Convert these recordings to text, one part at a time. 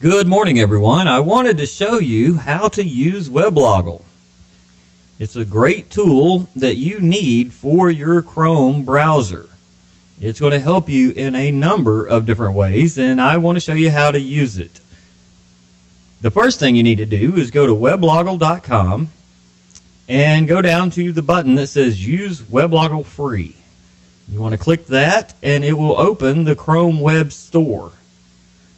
Good morning, everyone. I wanted to show you how to use Webloggle. It's a great tool that you need for your Chrome browser. It's going to help you in a number of different ways, and I want to show you how to use it. The first thing you need to do is go to webloggle.com and go down to the button that says Use Webloggle Free. You want to click that, and it will open the Chrome Web Store.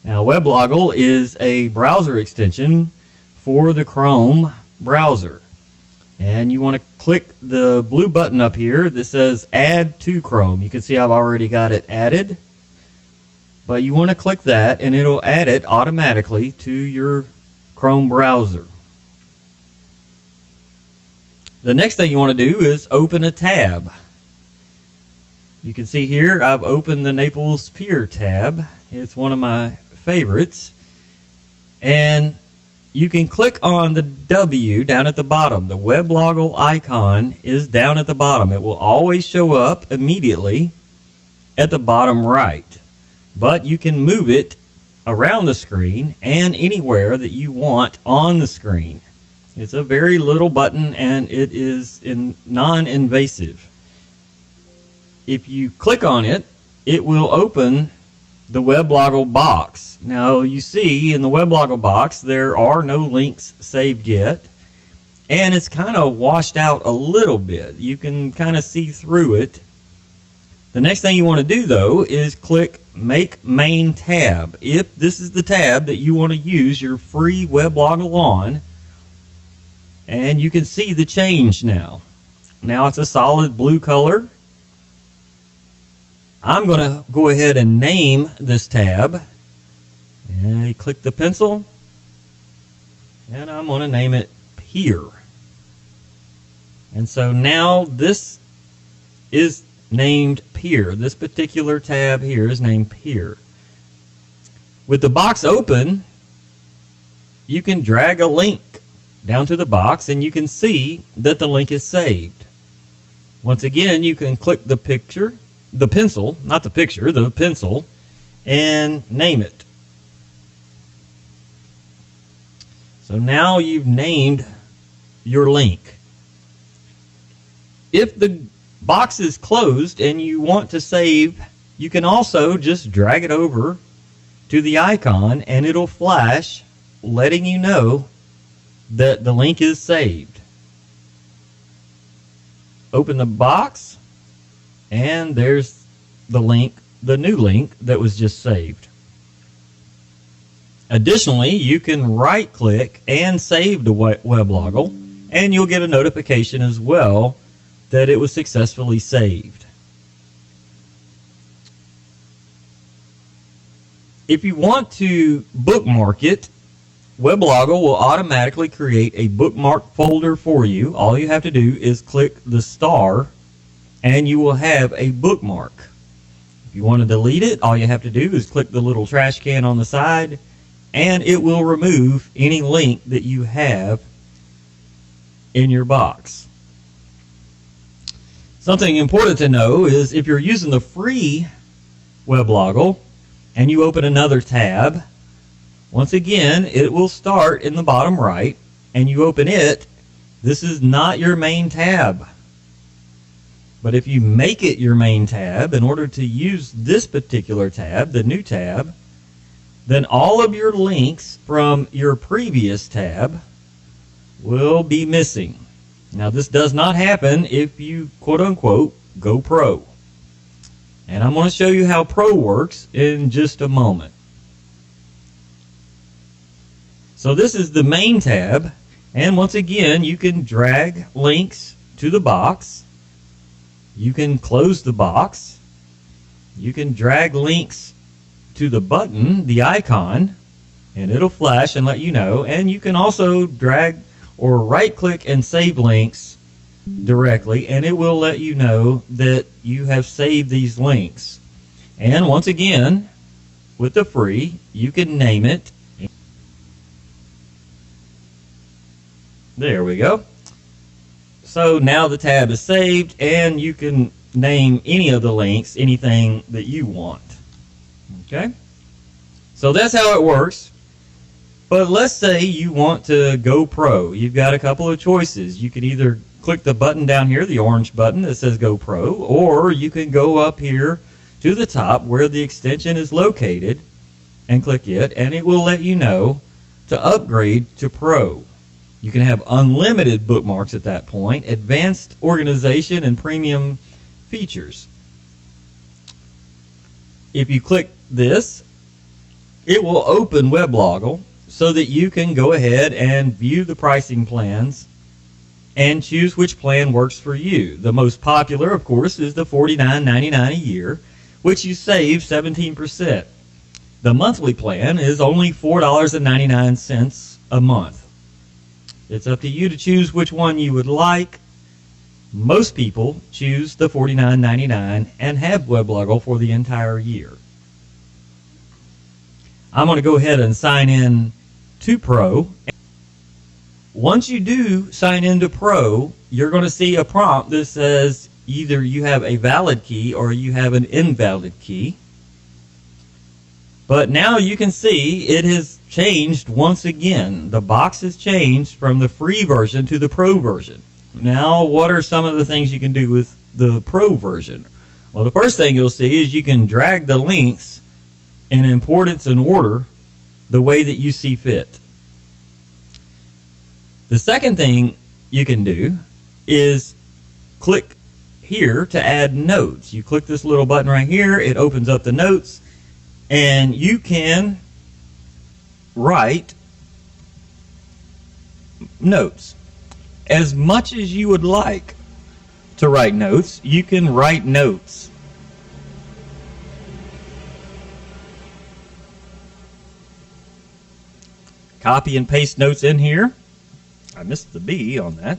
Now, Webloggle is a browser extension for the Chrome browser. And you want to click the blue button up here that says Add to Chrome. You can see I've already got it added. But you want to click that, and it'll add it automatically to your Chrome browser. The next thing you want to do is open a tab. You can see here I've opened the Naples Pier tab. It's one of my favorites. And you can click on the W down at the bottom. The Webloggle icon is down at the bottom. It will always show up immediately at the bottom right. But you can move it around the screen and anywhere that you want on the screen. It's a very little button, and it is non-invasive. If you click on it, it will open the Webloggle box. Now, you see in the Webloggle box there are no links saved yet, and it's kind of washed out a little bit. You can kind of see through it. The next thing you want to do, though, is click Make Main Tab. If this is the tab that you want to use your free Webloggle on, and you can see the change now. Now it's a solid blue color. I'm going to go ahead and name this tab. And you click the pencil, and I'm going to name it Pier. And so now this is named Pier. This particular tab here is named Pier. With the box open, you can drag a link down to the box, and you can see that the link is saved. Once again, you can click the pencil, not the picture, the pencil, and name it. So now you've named your link. If the box is closed and you want to save, you can also just drag it over to the icon, and it'll flash letting you know that the link is saved. Open the box, and there's the link, the new link that was just saved. Additionally, you can right-click and save to Webloggle, and you'll get a notification as well that it was successfully saved. If you want to bookmark it, Webloggle will automatically create a bookmark folder for you. All you have to do is click the star, and you will have a bookmark. If you want to delete it, all you have to do is click the little trash can on the side, and it will remove any link that you have in your box. Something important to know is if you're using the free Webloggle and you open another tab, once again, it will start in the bottom right, and you open it. This is not your main tab. But if you make it your main tab in order to use this particular tab, the new tab, then all of your links from your previous tab will be missing. Now, this does not happen if you, quote-unquote, go pro. And I'm going to show you how pro works in just a moment. So this is the main tab, and once again, you can drag links to the box. You can close the box. You can drag links to the button, the icon, and it'll flash and let you know. And you can also drag or right-click and save links directly, and it will let you know that you have saved these links. And once again, with the free, you can name it. There we go. So now the tab is saved, and you can name any of the links, anything that you want. Okay? So that's how it works. But let's say you want to go pro. You've got a couple of choices. You can either click the button down here, the orange button that says Go Pro, or you can go up here to the top where the extension is located and click it, and it will let you know to upgrade to Pro. You can have unlimited bookmarks at that point, advanced organization, and premium features. If you click this, it will open Webloggle so that you can go ahead and view the pricing plans and choose which plan works for you. The most popular, of course, is the $49.99 a year, which you save 17%. The monthly plan is only $4.99 a month. It's up to you to choose which one you would like. Most people choose the $49.99 and have Webloggle for the entire year. I'm going to go ahead and sign in to Pro. Once you do sign into Pro, you're going to see a prompt that says either you have a valid key or you have an invalid key. But now you can see it has changed once again. The box has changed from the free version to the Pro version. Now, what are some of the things you can do with the Pro version? Well, the first thing you'll see is you can drag the links in importance and order the way that you see fit. The second thing you can do is click here to add notes. You click this little button right here, it opens up the notes, and you can write notes. As much as you would like to write notes, you can write notes. Copy and paste notes in here. I missed the B on that.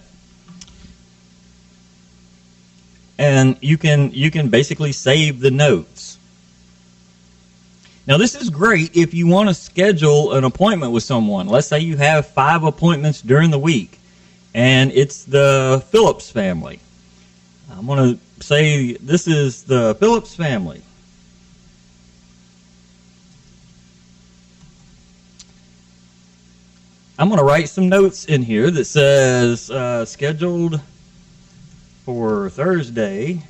And you can basically save the notes. Now this is great if you want to schedule an appointment with someone. Let's say you have 5 appointments during the week and it's the Phillips family. I'm going to say this is the Phillips family. I'm going to write some notes in here that says scheduled for Thursday,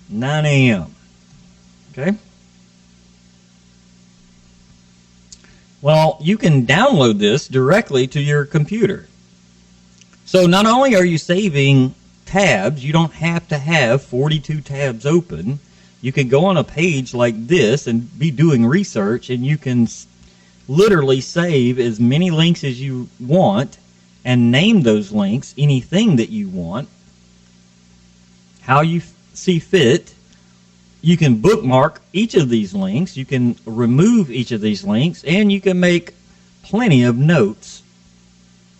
9 a.m. Okay? Well, you can download this directly to your computer. So not only are you saving tabs, you don't have to have 42 tabs open. You can go on a page like this and be doing research, and you can literally save as many links as you want and name those links anything that you want, how you see fit. You can bookmark each of these links, you can remove each of these links, and you can make plenty of notes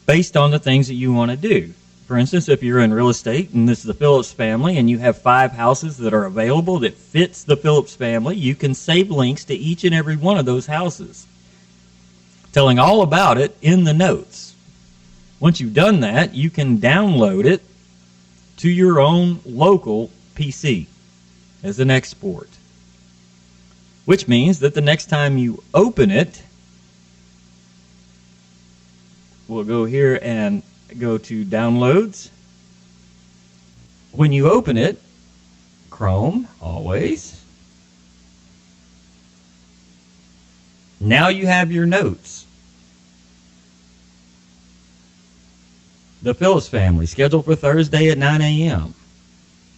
based on the things that you want to do. For instance, if you're in real estate and this is the Phillips family and you have 5 houses that are available that fits the Phillips family, you can save links to each and every one of those houses, telling all about it in the notes. Once you've done that, you can download it to your own local PC as an export, which means that the next time you open it, we'll go here and go to downloads. When you open it, Chrome, always. Now you have your notes. The Phillips family, scheduled for Thursday at 9 a.m.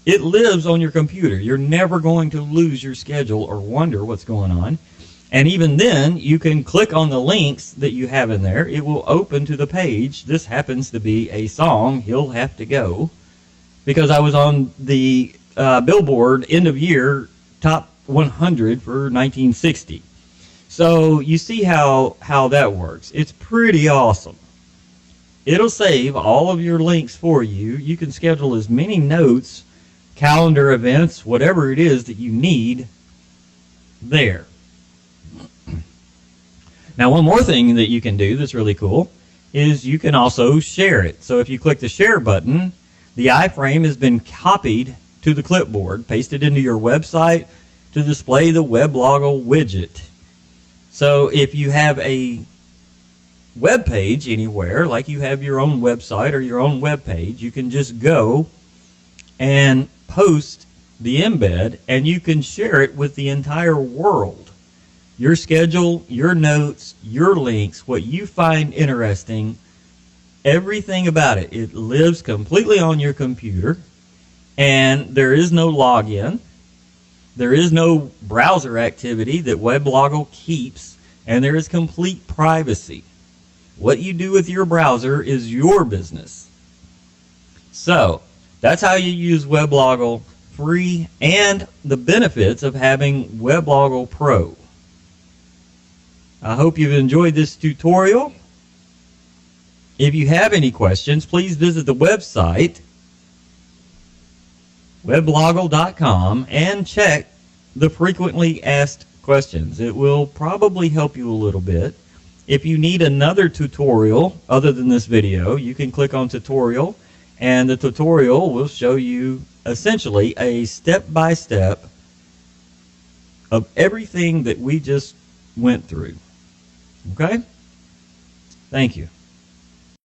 It lives on your computer. You're never going to lose your schedule or wonder what's going on. And even then, you can click on the links that you have in there. It will open to the page. This happens to be a song, He'll Have to Go, because I was on the Billboard end of year top 100 for 1960. So you see how that works. It's pretty awesome. It'll save all of your links for you. You can schedule as many notes, calendar events, whatever it is that you need there. Now, one more thing that you can do that's really cool is you can also share it. So if you click the share button, the iframe has been copied to the clipboard, pasted into your website to display the Webloggle widget. So if you have a web page anywhere, like you have your own website or your own web page, you can just go and post the embed, and you can share it with the entire world. Your schedule, your notes, your links, what you find interesting, everything about it. It lives completely on your computer, and there is no login. There is no browser activity that Webloggle keeps, and there is complete privacy. What you do with your browser is your business. So, that's how you use Webloggle free and the benefits of having Webloggle Pro. I hope you've enjoyed this tutorial. If you have any questions, please visit the website webloggle.com and check the frequently asked questions. It will probably help you a little bit. If you need another tutorial other than this video, you can click on tutorial, and the tutorial will show you essentially a step-by-step of everything that we just went through. Okay? Thank you.